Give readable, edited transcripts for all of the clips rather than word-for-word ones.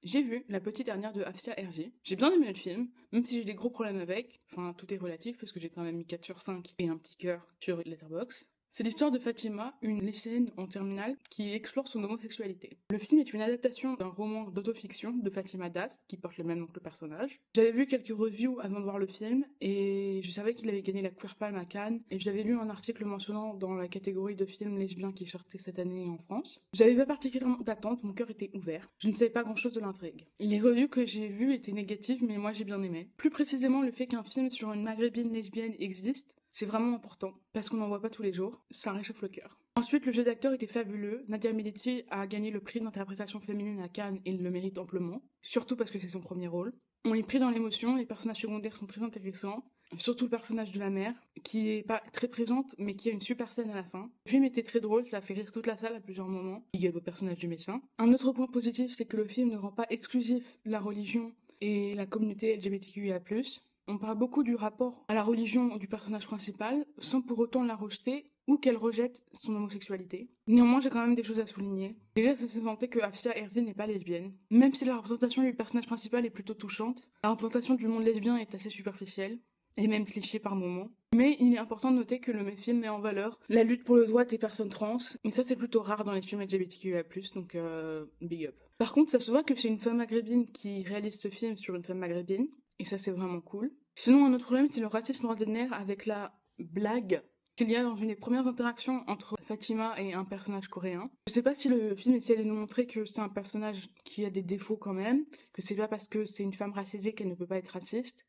J'ai vu La Petite Dernière de Afsia Hergé. J'ai bien aimé le film, même si j'ai des gros problèmes avec. Enfin, tout est relatif parce que j'ai quand même mis 4 sur 5 et un petit cœur sur Letterboxd. C'est l'histoire de Fatima, une lycéenne en terminale qui explore son homosexualité. Le film est une adaptation d'un roman d'autofiction de Fatima Das, qui porte le même nom que le personnage. J'avais vu quelques reviews avant de voir le film, et je savais qu'il avait gagné la Queer Palm à Cannes, et j'avais lu un article mentionnant dans la catégorie de films lesbiens qui sortait cette année en France. J'avais pas particulièrement d'attente, mon cœur était ouvert. Je ne savais pas grand chose de l'intrigue. Les reviews que j'ai vues étaient négatives, mais moi j'ai bien aimé. Plus précisément, le fait qu'un film sur une maghrébine lesbienne existe, c'est vraiment important, parce qu'on n'en voit pas tous les jours, ça réchauffe le cœur. Ensuite, le jeu d'acteur était fabuleux. Nadia Milici a gagné le prix d'interprétation féminine à Cannes et il le mérite amplement, surtout parce que c'est son premier rôle. On est pris dans l'émotion, les personnages secondaires sont très intéressants, surtout le personnage de la mère, qui est pas très présente, mais qui a une super scène à la fin. Le film était très drôle, ça a fait rire toute la salle à plusieurs moments. Il y a le personnage du médecin. Un autre point positif, c'est que le film ne rend pas exclusif la religion et la communauté LGBTQIA+. On parle beaucoup du rapport à la religion du personnage principal, sans pour autant la rejeter ou qu'elle rejette son homosexualité. Néanmoins, j'ai quand même des choses à souligner. Déjà, ça se sentait que Afsia Herzi n'est pas lesbienne. Même si la représentation du personnage principal est plutôt touchante, la représentation du monde lesbien est assez superficielle, et même cliché par moments. Mais il est important de noter que le film met en valeur la lutte pour le droit des personnes trans, et ça c'est plutôt rare dans les films LGBTQIA+, donc big up. Par contre, ça se voit que c'est une femme maghrébine qui réalise ce film sur une femme maghrébine, et ça c'est vraiment cool. Sinon, un autre problème, c'est le racisme ordinaire avec la blague qu'il y a dans une des premières interactions entre Fatima et un personnage coréen. Je sais pas si le film essaie de nous montrer que c'est un personnage qui a des défauts quand même, que c'est pas parce que c'est une femme racisée qu'elle ne peut pas être raciste,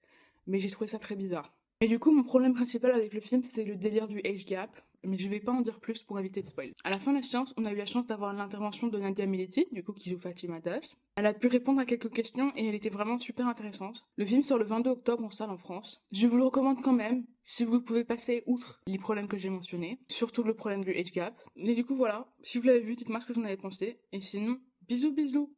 mais j'ai trouvé ça très bizarre. Et du coup, mon problème principal avec le film, c'est le délire du age gap, mais je vais pas en dire plus pour éviter de spoil. À la fin de la séance, on a eu la chance d'avoir l'intervention de Nadia Mileti, du coup qui joue Fatima Das. Elle a pu répondre à quelques questions et elle était vraiment super intéressante. Le film sort le 22 octobre en salle en France. Je vous le recommande quand même, si vous pouvez passer outre les problèmes que j'ai mentionnés, surtout le problème du age gap. Et du coup voilà, si vous l'avez vu, dites-moi ce que vous en avez pensé, et sinon, bisous bisous.